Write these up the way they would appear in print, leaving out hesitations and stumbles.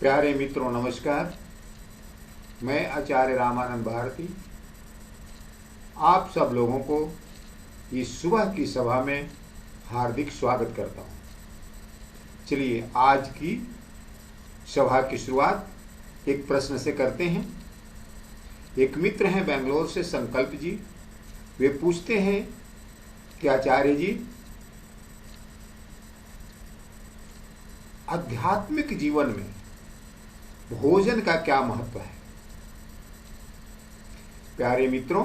प्यारे मित्रों नमस्कार। मैं आचार्य रामानंद भारती आप सब लोगों को इस सुबह की सभा में हार्दिक स्वागत करता हूँ। चलिए आज की सभा की शुरुआत एक प्रश्न से करते हैं। एक मित्र हैं बेंगलोर से संकल्प जी। वे पूछते हैं कि आचार्य जी, आध्यात्मिक जीवन में भोजन का क्या महत्व है? प्यारे मित्रों,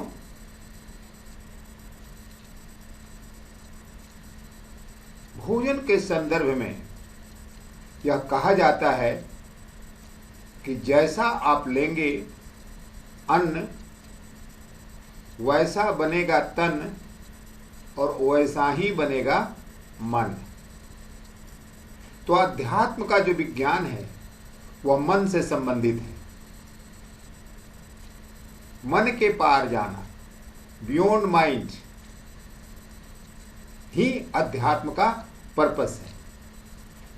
भोजन के संदर्भ में यह कहा जाता है कि जैसा आप लेंगे अन्न वैसा बनेगा तन और वैसा ही बनेगा मन। तो अध्यात्म का जो विज्ञान है वह मन से संबंधित है। मन के पार जाना, बियॉन्ड माइंड, ही अध्यात्म का पर्पस है।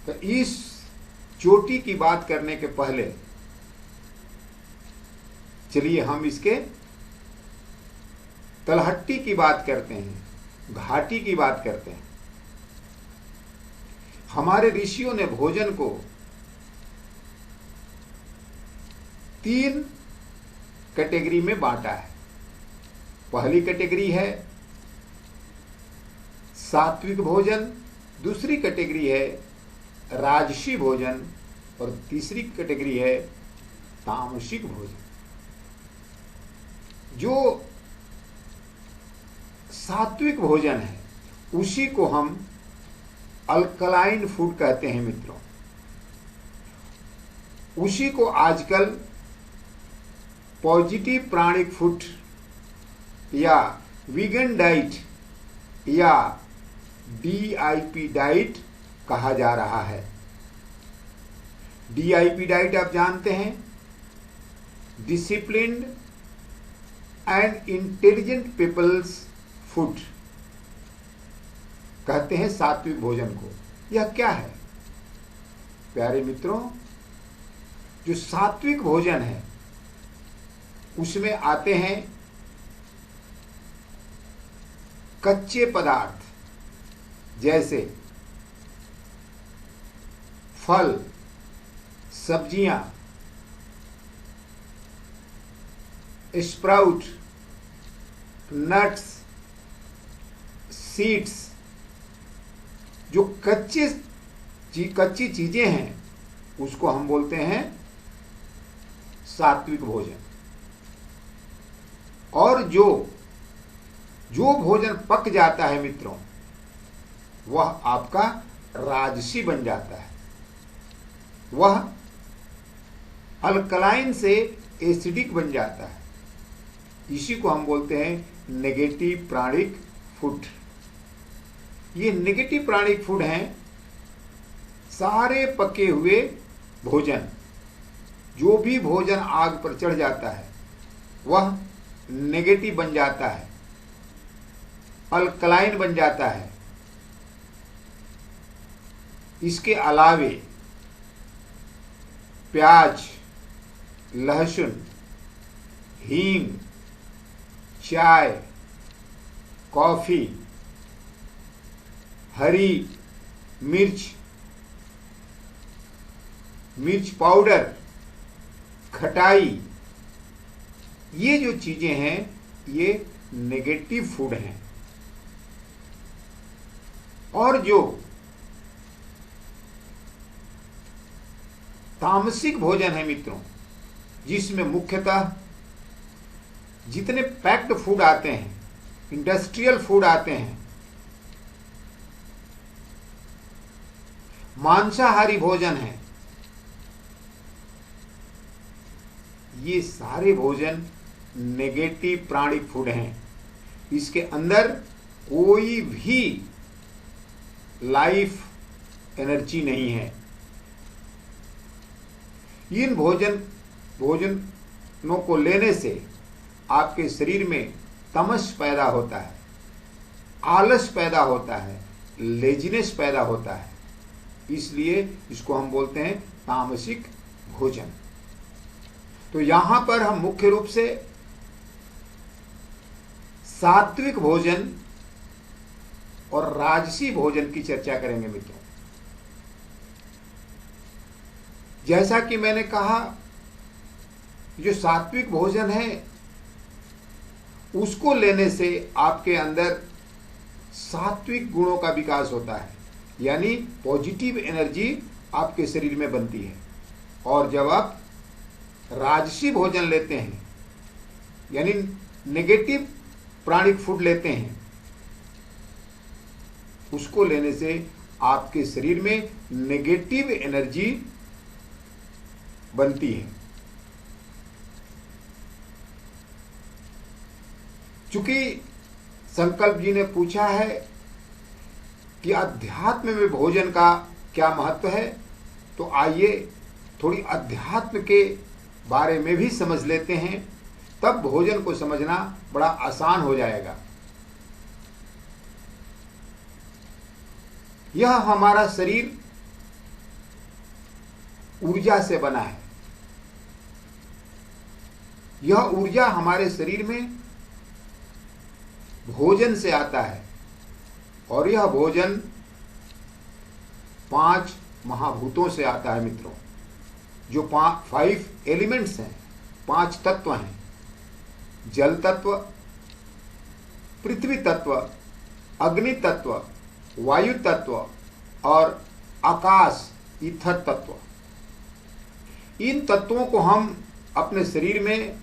तो इस चोटी की बात करने के पहले चलिए हम इसके तलहट्टी की बात करते हैं, घाटी की बात करते हैं। हमारे ऋषियों ने भोजन को 3 कैटेगरी में बांटा है। पहली कैटेगरी है सात्विक भोजन, दूसरी कैटेगरी है राजसी भोजन और तीसरी कैटेगरी है तामसिक भोजन। जो सात्विक भोजन है उसी को हम अल्कलाइन फूड कहते हैं मित्रों। उसी को आजकल पॉजिटिव प्राणिक फूड या वीगन डाइट या DIP डाइट कहा जा रहा है। DIP डाइट आप जानते हैं, disciplined and intelligent peoples food कहते हैं सात्विक भोजन को। यह क्या है प्यारे मित्रों? जो सात्विक भोजन है उसमें आते हैं कच्चे पदार्थ जैसे फल, सब्जियां, स्प्राउट, नट्स, सीड्स। जो कच्ची चीजें हैं उसको हम बोलते हैं सात्विक भोजन। और जो भोजन पक जाता है मित्रों वह आपका राजसी बन जाता है। वह अल्कलाइन से एसिडिक बन जाता है। इसी को हम बोलते हैं नेगेटिव प्राणिक फूड। ये नेगेटिव प्राणिक फूड हैं सारे पके हुए भोजन। जो भी भोजन आग पर चढ़ जाता है वह नेगेटिव बन जाता है, अल्कलाइन बन जाता है। इसके अलावे प्याज, लहसुन, हींग, चाय, कॉफी, हरी मिर्च, मिर्च पाउडर, खटाई, ये जो चीजें हैं ये नेगेटिव फूड हैं। और जो तामसिक भोजन है मित्रों, जिसमें मुख्यतः जितने पैक्ड फूड आते हैं, इंडस्ट्रियल फूड आते हैं, मांसाहारी भोजन है, ये सारे भोजन नेगेटिव प्राणिक फूड हैं। इसके अंदर कोई भी लाइफ एनर्जी नहीं है। इन भोजनों को लेने से आपके शरीर में तमस पैदा होता है, आलस पैदा होता है, लेजीनेस पैदा होता है। इसलिए इसको हम बोलते हैं तामसिक भोजन। तो यहां पर हम मुख्य रूप से सात्विक भोजन और राजसी भोजन की चर्चा करेंगे मित्रों। जैसा कि मैंने कहा, जो सात्विक भोजन है उसको लेने से आपके अंदर सात्विक गुणों का विकास होता है, यानी पॉजिटिव एनर्जी आपके शरीर में बनती है। और जब आप राजसी भोजन लेते हैं, यानी नेगेटिव प्राणिक फूड लेते हैं, उसको लेने से आपके शरीर में नेगेटिव एनर्जी बनती है। चूंकि संकल्प जी ने पूछा है कि अध्यात्म में भोजन का क्या महत्व है, तो आइए थोड़ी अध्यात्म के बारे में भी समझ लेते हैं, तब भोजन को समझना बड़ा आसान हो जाएगा। यह हमारा शरीर ऊर्जा से बना है। यह ऊर्जा हमारे शरीर में भोजन से आता है, और यह भोजन 5 महाभूतों से आता है मित्रों। जो 5 एलिमेंट्स हैं, 5 तत्व हैं, जल तत्व, पृथ्वी तत्व, अग्नि तत्व, वायु तत्व और आकाश ईथर तत्व। इन तत्वों को हम अपने शरीर में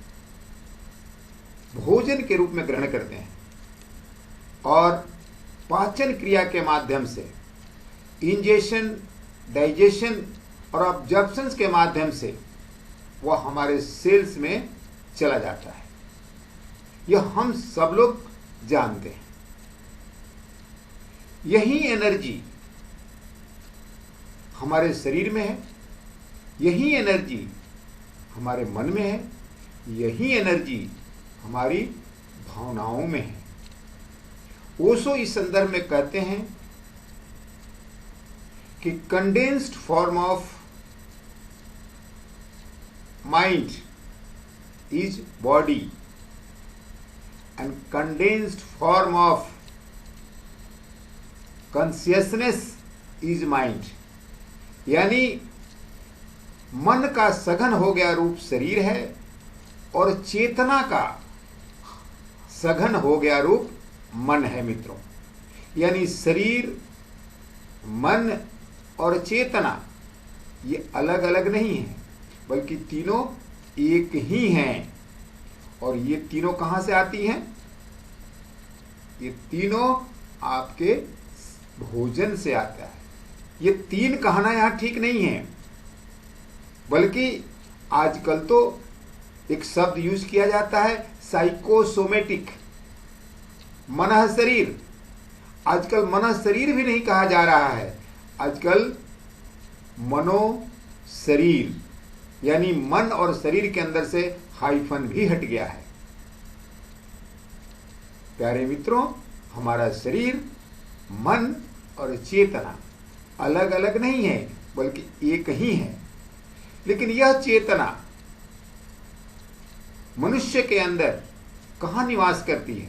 भोजन के रूप में ग्रहण करते हैं, और पाचन क्रिया के माध्यम से इंजेशन, डाइजेशन और ऑब्जॉर्प्शन के माध्यम से वह हमारे सेल्स में चला जाता है। यह हम सब लोग जानते हैं। यही एनर्जी हमारे शरीर में है, यही एनर्जी हमारे मन में है, यही एनर्जी हमारी भावनाओं में है। ओशो इस संदर्भ में कहते हैं कि condensed form of mind is body and condensed form of consciousness is mind. यानी मन का सघन हो गया रूप शरीर है, और चेतना का सघन हो गया रूप मन है मित्रों। यानी शरीर, मन और चेतना ये अलग अलग नहीं है, बल्कि तीनों एक ही हैं। और ये तीनों कहाँ से आती हैं? ये तीनों आपके भोजन से आता है। ये 3 कहना यहाँ ठीक नहीं है, बल्कि आजकल तो एक शब्द यूज किया जाता है साइकोसोमेटिक, मनः शरीर। आजकल मनः शरीर भी नहीं कहा जा रहा है, आजकल मनो शरीर, यानी मन और शरीर के अंदर से हाइफन भी हट गया है। प्यारे मित्रों, हमारा शरीर, मन और चेतना अलग अलग नहीं है, बल्कि एक ही है। लेकिन यह चेतना मनुष्य के अंदर कहाँ निवास करती है?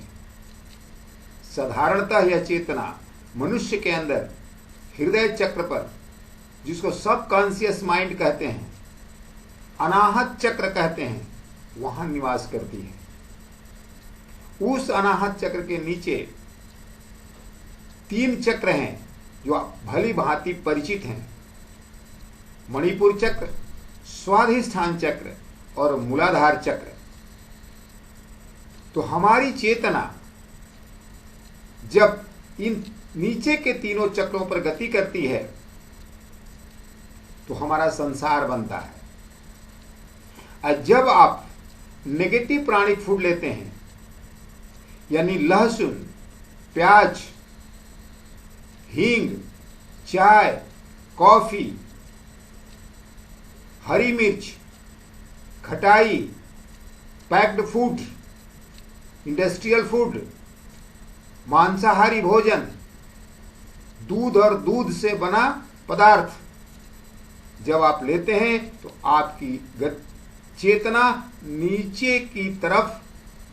साधारणतः यह चेतना मनुष्य के अंदर हृदय चक्र पर, जिसको सब कॉन्शियस माइंड कहते हैं, अनाहत चक्र कहते हैं, वहां निवास करती है। उस अनाहत चक्र के नीचे 3 चक्र हैं जो भली भांति परिचित हैं: मणिपुर चक्र, स्वाधिष्ठान चक्र और मूलाधार चक्र। तो हमारी चेतना जब इन नीचे के तीनों चक्रों पर गति करती है तो हमारा संसार बनता है। और जब आप नेगेटिव प्राणिक फूड लेते हैं, यानी लहसुन, प्याज, हींग, चाय, कॉफी, हरी मिर्च, खटाई, पैक्ड फूड, इंडस्ट्रियल फूड, मांसाहारी भोजन, दूध और दूध से बना पदार्थ, जब आप लेते हैं तो आपकी चेतना नीचे की तरफ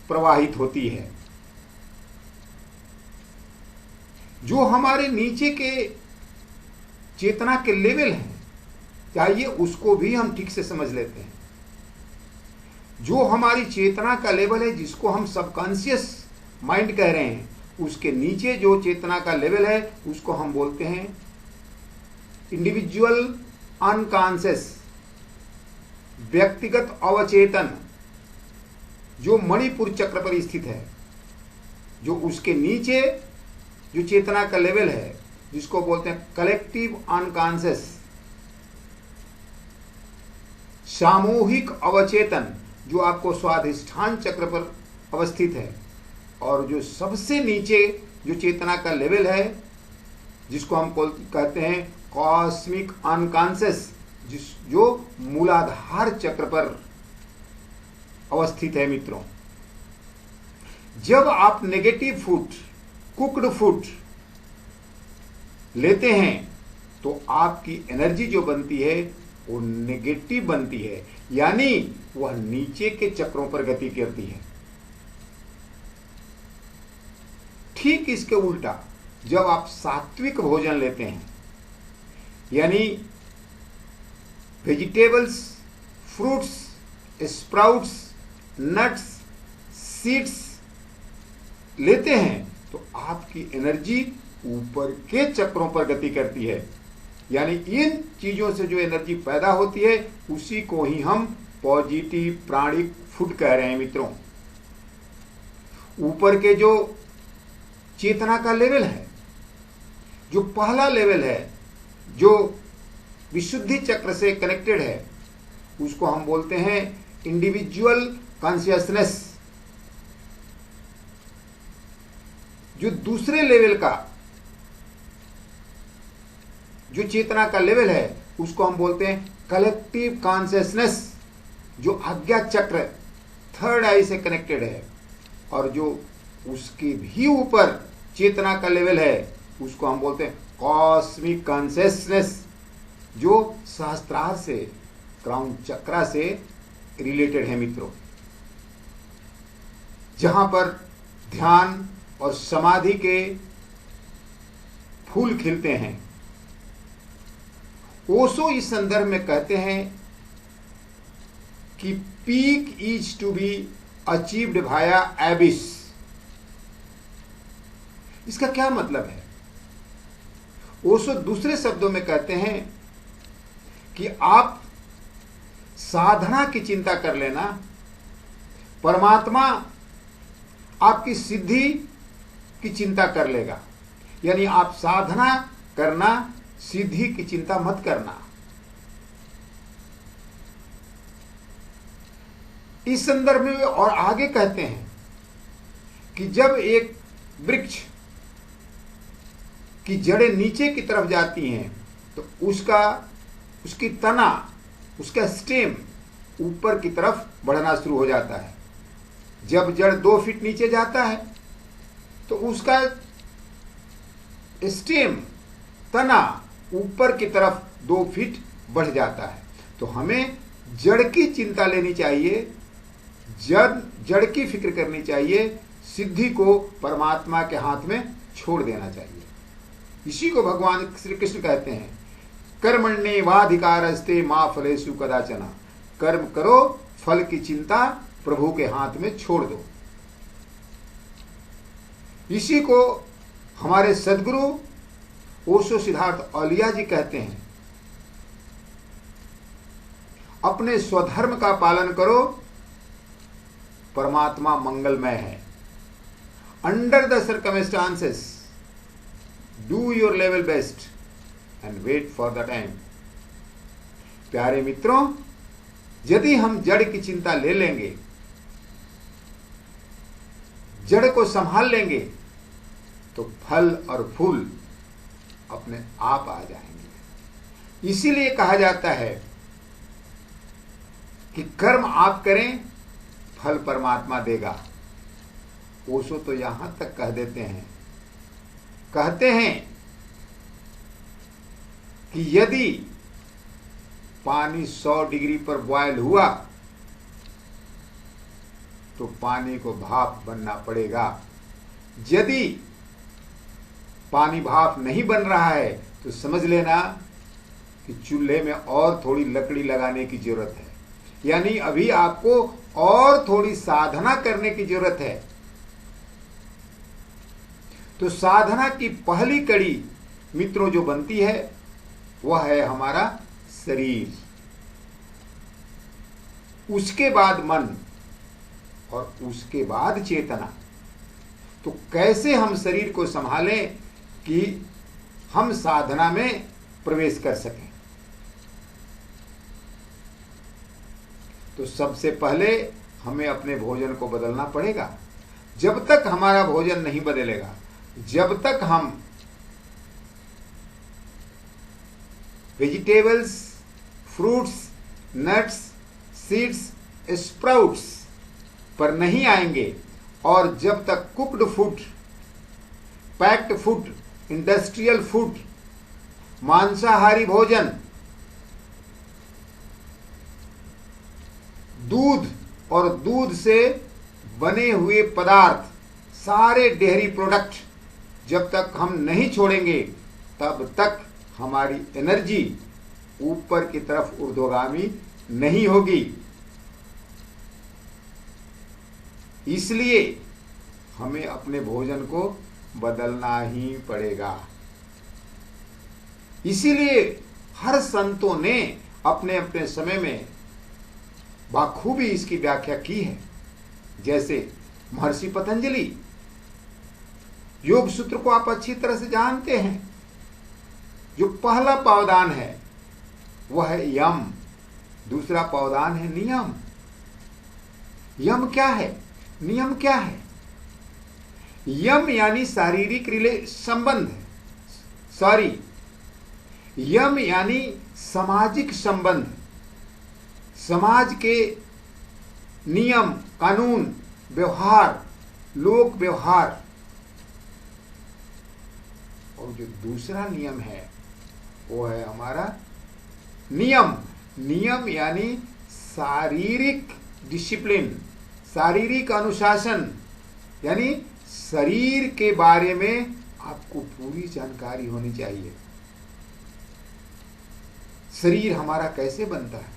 प्रवाहित होती है। जो हमारे नीचे के चेतना के लेवल हैं, चाहिए उसको भी हम ठीक से समझ लेते हैं। जो हमारी चेतना का लेवल है, जिसको हम सबकॉन्शियस माइंड कह रहे हैं, उसके नीचे जो चेतना का लेवल है उसको हम बोलते हैं इंडिविजुअल अनकॉन्शियस, व्यक्तिगत अवचेतन, जो मणिपुर चक्र पर स्थित है। जो उसके नीचे जो चेतना का लेवल है, जिसको बोलते हैं कलेक्टिव अनकॉन्शियस, सामूहिक अवचेतन, जो आपको स्वाधिष्ठान चक्र पर अवस्थित है। और जो सबसे नीचे जो चेतना का लेवल है, जिसको हम कहते हैं कॉस्मिक अनकॉन्शियस, जो मूलाधार चक्र पर अवस्थित है। मित्रों, जब आप नेगेटिव फूड, कुक्ड फूड लेते हैं तो आपकी एनर्जी जो बनती है वो नेगेटिव बनती है, यानी वह नीचे के चक्रों पर गति करती है। ठीक इसके उल्टा, जब आप सात्विक भोजन लेते हैं, यानी vegetables, fruits, sprouts, nuts, seeds लेते हैं, तो आपकी एनर्जी ऊपर के चक्रों पर गति करती है। यानी इन चीजों से जो एनर्जी पैदा होती है उसी को ही हम पॉजिटिव प्राणिक फूड कह रहे हैं। मित्रों, ऊपर के जो चेतना का लेवल है, जो पहला लेवल है, जो विशुद्धि चक्र से कनेक्टेड है, उसको हम बोलते हैं इंडिविजुअल कॉन्शियसनेस। जो दूसरे लेवल का जो चेतना का लेवल है, उसको हम बोलते हैं कलेक्टिव कॉन्शियसनेस, जो आज्ञा चक्र थर्ड आई से कनेक्टेड है। और जो उसके भी ऊपर चेतना का लेवल है, उसको हम बोलते हैं कॉस्मिक कॉन्शियसनेस, जो सहस्त्रार से, क्राउन चक्रा से रिलेटेड है। मित्रों, जहां पर ध्यान और समाधि के फूल खिलते हैं। ओशो इस संदर्भ में कहते हैं कि peak is to be achieved via abyss. इसका क्या मतलब है? ओशो दूसरे शब्दों में कहते हैं कि आप साधना की चिंता कर लेना, परमात्मा आपकी सिद्धि की चिंता कर लेगा। यानी आप साधना करना, सिद्धि की चिंता मत करना। इस संदर्भ में और आगे कहते हैं कि जब एक वृक्ष की जड़ें नीचे की तरफ जाती हैं तो उसकी तना, उसका स्टेम ऊपर की तरफ बढ़ना शुरू हो जाता है। जब जड़ 2 फीट नीचे जाता है तो उसका स्टेम, तना ऊपर की तरफ 2 फीट बढ़ जाता है। तो हमें जड़ की चिंता लेनी चाहिए, जड़ की फिक्र करनी चाहिए, सिद्धि को परमात्मा के हाथ में छोड़ देना चाहिए। इसी को भगवान श्री कृष्ण कहते हैं, कर्मण्येवाधिकारस्ते मा फलेषु कदाचन। कर्म करो, फल की चिंता प्रभु के हाथ में छोड़ दो। इसी को हमारे सदगुरु ओशो सिद्धार्थ औलिया जी कहते हैं, अपने स्वधर्म का पालन करो, परमात्मा मंगलमय है। Under the circumstances do your level best and wait for the time. प्यारे मित्रों, यदि हम जड़ की चिंता ले लेंगे, जड़ को संभाल लेंगे, तो फल और फूल अपने आप आ जाएंगे। इसीलिए कहा जाता है कि कर्म आप करें, फल परमात्मा देगा। ओशो तो यहां तक कह देते हैं, कहते हैं कि यदि पानी 100 डिग्री पर बॉयल हुआ तो पानी को भाप बनना पड़ेगा। यदि पानी भाप नहीं बन रहा है तो समझ लेना कि चूल्हे में और थोड़ी लकड़ी लगाने की जरूरत है, यानी अभी आपको और थोड़ी साधना करने की जरूरत है। तो साधना की पहली कड़ी मित्रों जो बनती है वह है हमारा शरीर, उसके बाद मन और उसके बाद चेतना। तो कैसे हम शरीर को संभालें कि हम साधना में प्रवेश कर सकें? तो सबसे पहले हमें अपने भोजन को बदलना पड़ेगा। जब तक हमारा भोजन नहीं बदलेगा, जब तक हम vegetables, fruits, nuts, seeds, sprouts पर नहीं आएंगे और जब तक cooked food, packed food, industrial food, मांसाहारी भोजन, दूध और दूध से बने हुए पदार्थ, सारे डेयरी प्रोडक्ट जब तक हम नहीं छोड़ेंगे तब तक हमारी एनर्जी ऊपर की तरफ ऊर्ध्वगामी नहीं होगी। इसलिए हमें अपने भोजन को बदलना ही पड़ेगा। इसीलिए हर संतों ने अपने अपने समय में बखूबी इसकी व्याख्या की है। जैसे महर्षि पतंजलि, योग सूत्र को आप अच्छी तरह से जानते हैं। जो पहला पावदान है वह है यम, दूसरा पावदान है नियम। यम क्या है, नियम क्या है? यम यानी शारीरिक संबंध, यम यानी सामाजिक संबंध, समाज के नियम, कानून, व्यवहार, लोक व्यवहार। और जो दूसरा नियम है वो है हमारा नियम। नियम यानी शारीरिक डिसिप्लिन, शारीरिक अनुशासन, यानी शरीर के बारे में आपको पूरी जानकारी होनी चाहिए। शरीर हमारा कैसे बनता है,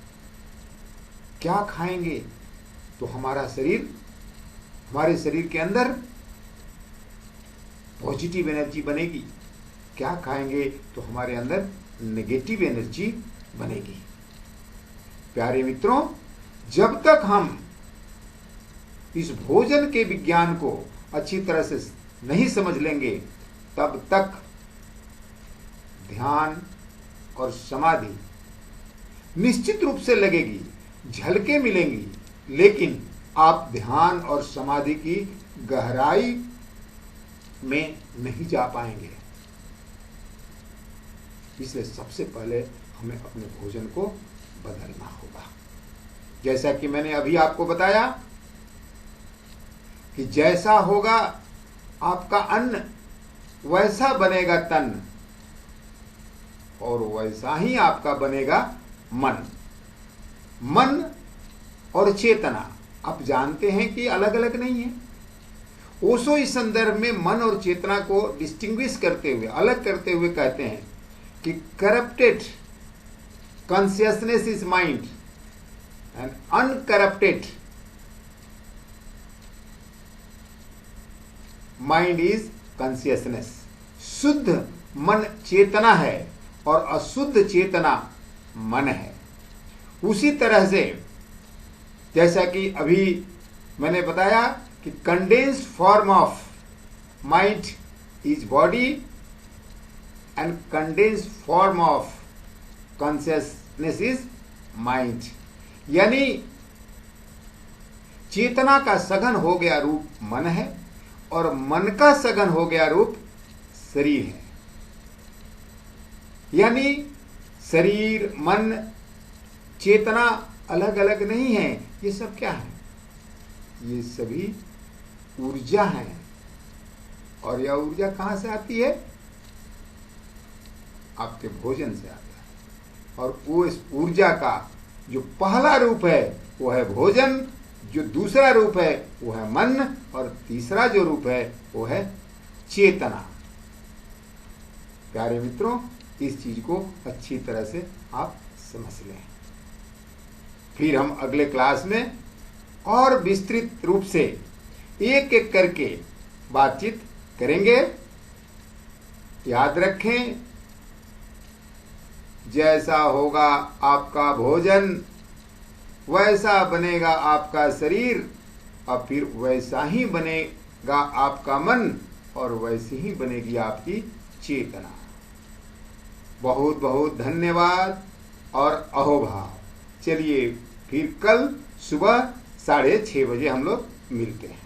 क्या खाएंगे तो हमारे शरीर के अंदर पॉजिटिव एनर्जी बनेगी, क्या खाएंगे तो हमारे अंदर नेगेटिव एनर्जी बनेगी। प्यारे मित्रों, जब तक हम इस भोजन के विज्ञान को अच्छी तरह से नहीं समझ लेंगे तब तक ध्यान और समाधि निश्चित रूप से लगेगी, झलकें मिलेंगी, लेकिन आप ध्यान और समाधि की गहराई में नहीं जा पाएंगे। इसलिए सबसे पहले हमें अपने भोजन को बदलना होगा। जैसा कि मैंने अभी आपको बताया कि जैसा होगा आपका अन्न वैसा बनेगा तन, और वैसा ही आपका बनेगा मन। मन और चेतना आप जानते हैं कि अलग अलग नहीं है। ओशो इस संदर्भ में मन और चेतना को डिस्टिंग्विश करते हुए, अलग करते हुए कहते हैं कि corrupted consciousness is mind and uncorrupted mind is consciousness. शुद्ध मन चेतना है और अशुद्ध चेतना मन है। उसी तरह से जैसा कि अभी मैंने बताया कि condensed form of mind is body and condensed form of consciousness is mind, यानी चेतना का सघन हो गया रूप मन है और मन का सघन हो गया रूप शरीर है। यानी शरीर, मन, चेतना अलग अलग नहीं है। ये सब क्या है? ये सभी ऊर्जा है। और यह ऊर्जा कहां से आती है? आपके भोजन से आता है। और वो इस ऊर्जा का जो पहला रूप है वो है भोजन, जो दूसरा रूप है वो है मन, और तीसरा जो रूप है वो है चेतना। प्यारे मित्रों, इस चीज को अच्छी तरह से आप समझ लें। फिर हम अगले क्लास में और विस्तृत रूप से एक एक करके बातचीत करेंगे। याद रखें, जैसा होगा आपका भोजन वैसा बनेगा आपका शरीर, और फिर वैसा ही बनेगा आपका मन, और वैसी ही बनेगी आपकी चेतना। बहुत बहुत धन्यवाद और अहोभाव। चलिए फिर कल सुबह 6:30 बजे हम लोग मिलते हैं।